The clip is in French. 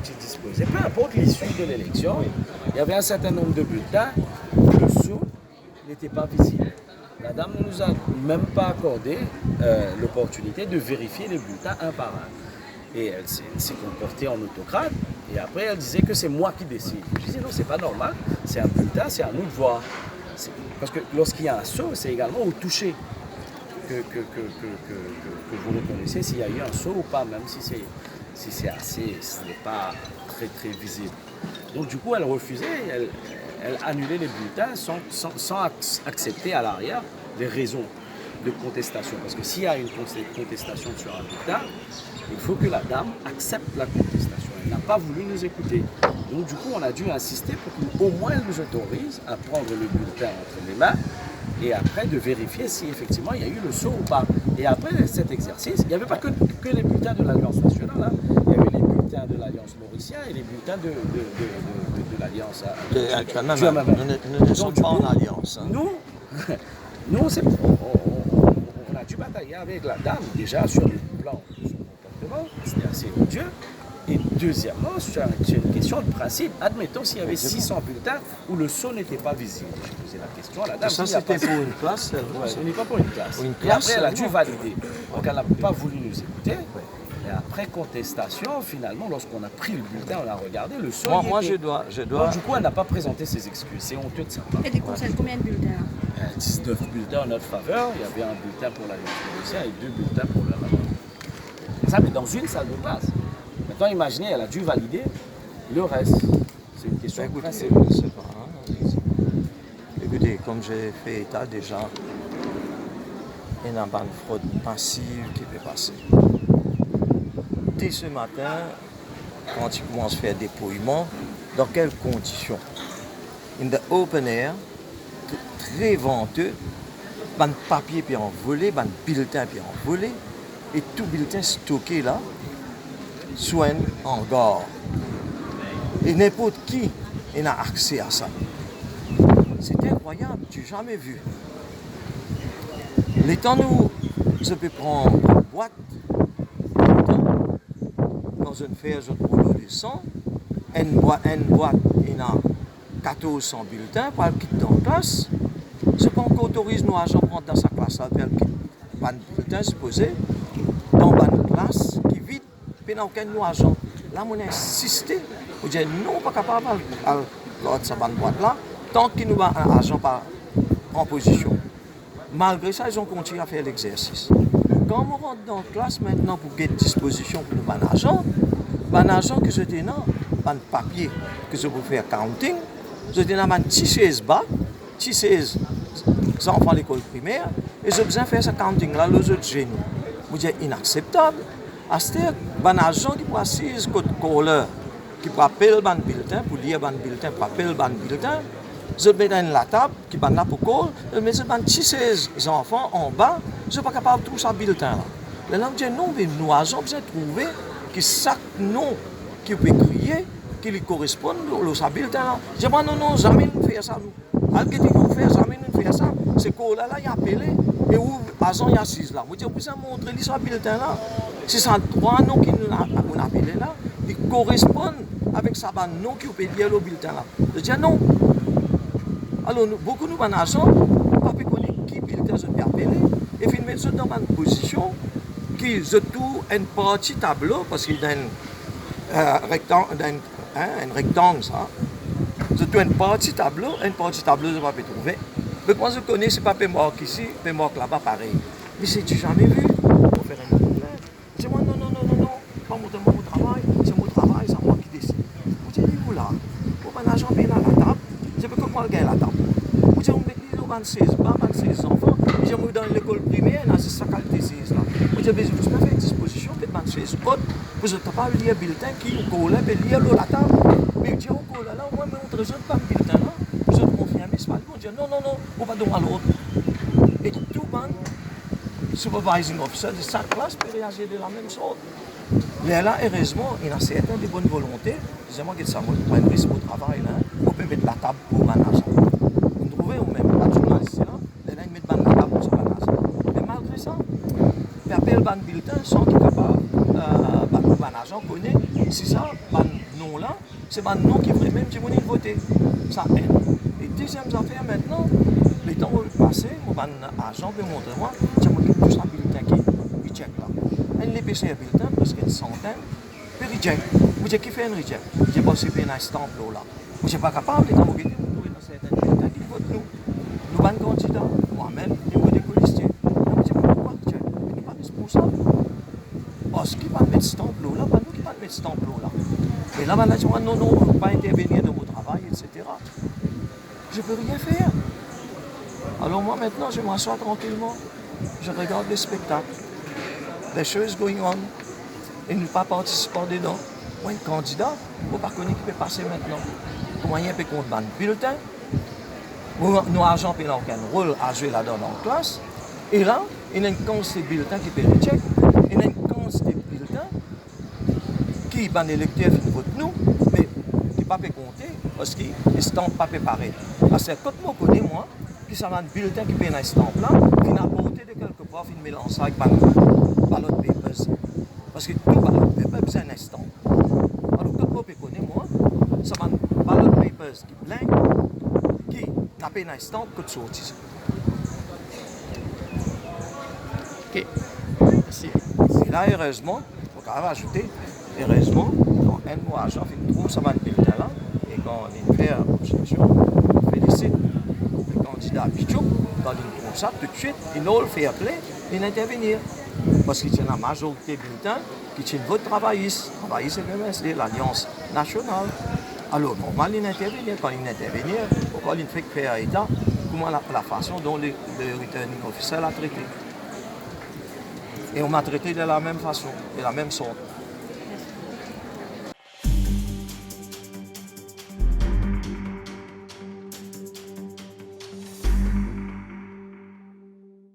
tu disposais, peu importe l'issue de l'élection, il y avait un certain nombre de bulletins où le sceau n'était pas visible. La dame ne nous a même pas accordé l'opportunité de vérifier les bulletins un par un. Et elle s'est comportée en autocrate. Et après, elle disait que c'est moi qui décide. Je disais non, c'est pas normal. C'est un bulletin, c'est à nous de voir. Parce que lorsqu'il y a un sceau, c'est également au toucher que vous reconnaissez s'il y a eu un sceau ou pas, même si c'est assez, ce n'est pas très très visible. Donc du coup, elle refusait, elle annulait les bulletins sans accepter à l'arrière les raisons de contestation. Parce que s'il y a une contestation sur un bulletin, il faut que la dame accepte la contestation. Elle n'a pas voulu nous écouter. Donc du coup, on a dû insister pour qu'au moins elle nous autorise à prendre le bulletin entre les mains et après de vérifier si effectivement il y a eu le sceau ou pas. Et après cet exercice, il n'y avait pas que les bulletins de l'Alliance nationale, hein. Il y avait les bulletins de l'Alliance mauricienne et les bulletins de l'Alliance. Nous ne sommes pas en alliance. Hein. Nous on a dû batailler avec la dame déjà sur le plan de son comportement, c'était assez odieux. Et deuxièmement, c'est une question de principe. Admettons s'il y avait 600 bulletins où le sceau n'était pas visible. J'ai posé la question à la dame. Ça, c'était pour une classe, ce n'est pas pour une classe. Et après, elle a dû valider. Donc, elle n'a pas voulu nous écouter. Et après contestation, finalement, lorsqu'on a pris le bulletin, on a regardé, le sceau. Moi, je dois. Donc, du coup, elle n'a pas présenté ses excuses. C'est honteux de ça. Et du coup, c'est combien de bulletins 19 bulletins en notre faveur. Il y avait un bulletin pour l'Alliance mauricienne et 2 bulletins pour la Maroc. Ça, mais dans une salle de classe. Maintenant, imaginez, elle a dû valider le reste. C'est une question de principe. Écoutez, comme j'ai fait état déjà, il y a une fraude massive qui peut passer. Dès ce matin, quand il commence à faire dépouillement, dans quelles conditions? In the open air, très venteux, ban papier puis envolé, ban bulletin puis envolé, et tout bulletin stocké là, soit un hangar. Et n'importe qui a accès à ça. C'est incroyable, tu n'as jamais vu. Les temps où je peux prendre une boîte, dans une faire un rouleau de sang, une boîte, il y a 1400 bulletins pour le quitter dans la classe. Je pense qu'on autorise nos agents à prendre dans sa classe, à faire le bulletin supposé, dans une classe qui vide, puis il n'y a aucun agent. Là, on a insisté, on dit non, pas capable de cette boîte-là, tant qu'il nous a un agent en position. Malgré ça, ils ont continué à faire l'exercice. Quand on rentre dans la classe maintenant pour get disposition pour nous, un agent que je dis non, un papier que je peux faire counting, je dis non, un petit 16 bas, petit 16 enfants à l'école primaire, et j'ai besoin de faire ce counting-là, les autres génies. Vous dites inacceptable. C'est-à-dire, un agent qui peut assiser côté caller, qui peut appeler le bulletin, pour lire le bulletin, pour appeler le bulletin, je mets dans la table, qui est là pour call, je mets un petit 16 enfants en bas, je ne suis pas capable de trouver ce bulletin-là. Les gens disent non, mais nous, agents, besoin de trouver que chaque nom qui peut crier, qui lui correspond à ce bulletin-là. Je dis non, jamais nous faire ça. Malgré que nous faisons, jamais nous faire ça. C'est call-là, il y a appelé, et où l'agent il y a 6 là. Vous dites, vous avez montré ce bulletin-là. C'est ça, 3 noms qui nous ont appelés là, qui correspondent avec ça, nom qui peut lire le bulletin-là. Je dis non. Alors, beaucoup de nos agents ne peuvent pas connaître qui bulletin je peux appeler et puis mettre dans une position qui je trouve un petit tableau parce qu'il y a un rectangle, ça. Je trouve un petit tableau, je ne peux pas trouver. Mais moi je connais, c'est pas Pémorc ici, Pémorc là-bas pareil. Mais c'est-tu jamais vu pour faire un bulletin? Je dis moi non, pas mon travail, c'est mon travail, c'est moi qui décide. Vous dites où là? Pour un agent bien à la table. Je peux que moi gagner la table. Vous dites, on met 16 enfants, je vais dans l'école primaire, c'est sa qualité 16 là. Vous dites, je peux faire disposition, peut-être 16 autres, vous n'avez pas lire le bulletin qui est au collège, mais lire la table. Mais vous dites, au collège là, moi, je ne pas le bulletin là, vous êtes confirmé, c'est pas le dire, non, on va donner à l'autre. Et tout le monde, supervising officer de sa classe peut réagir de la même sorte. Mais là, heureusement, il y a certaines de bonnes volontés. Disons-moi que ça va un risque au travail, là. On peut mettre la table pour un agent. Vous trouvez, ou même, pas de journaliste, là, ils mettent la table pour son agent. Mais malgré ça, ils appellent un bulletin sans qu'il soit capable, un agent connaît, si ça, non-là, c'est un non qui ferait même j'ai voté. Ça aide. Et deuxième affaire maintenant, les temps passés, mon agent peut montrer moi, j'ai montré tout ça bulletin qui check là. Elle les PC bulletin, presque une centaine, puis reject. Vous avez qui fait un reject? J'ai pas suivi un stamp là. Vous n'êtes pas capable de trouver dans certains bulletins qui votent nous. Nous, ban candidats, moi-même, je me décolliste. Je dis, pourquoi tu n'es pas responsable? Parce qu'il va mettre ce temple là, pas nous qui va mettre ce temple là. Et là, maintenant, je dis, non, non, pas intervenir dans votre travail, etc. Je ne peux rien faire. Alors moi, maintenant, je m'assois tranquillement. Je regarde les spectacles, les choses going on, et ne pas participer dedans. Moi, un candidat, je ne sais pas qui peut passer maintenant. Comment il peut compter le bulletin? Nos agents n'ont aucun rôle à jouer là-dedans dans la classe. Et là, il y a une quantité de bulletins qui peut recheck. Il y a une quantité de bulletins qui, ben, l'électeur, qui vote nous, mais qui ne peut pas compter parce qu'ils ne sont pas préparés. Parce que quand moi connais, moi, puis ça va un bulletin qui peut un stamp là, qui n'a porté de quelque part, il mélange ça avec ballot papers. Parce que tout ballot paper, c'est un stamp. Alors quand moi connais, moi, ça va un ballot papers qui blanc, qui n'a pas un stamp que de sortir. Ok, merci. Et là, heureusement, il faut quand même ajouter, heureusement, quand un mois agent fait trouve ça va le bulletin là, et quand on fait objection, on félicite le candidat Pichou, quand il trouve ça, tout de suite, il a le fair play, il intervenir. Parce qu'il y a la majorité de bulletins qui tiennent votre travailliste. Travailliste, c'est l'Alliance nationale. Alors, normal, il intervenir. Quand il intervenir, pourquoi il fait faire état, comment la façon dont le returning officer l'a traité. Et on m'a traité de la même façon, de la même sorte.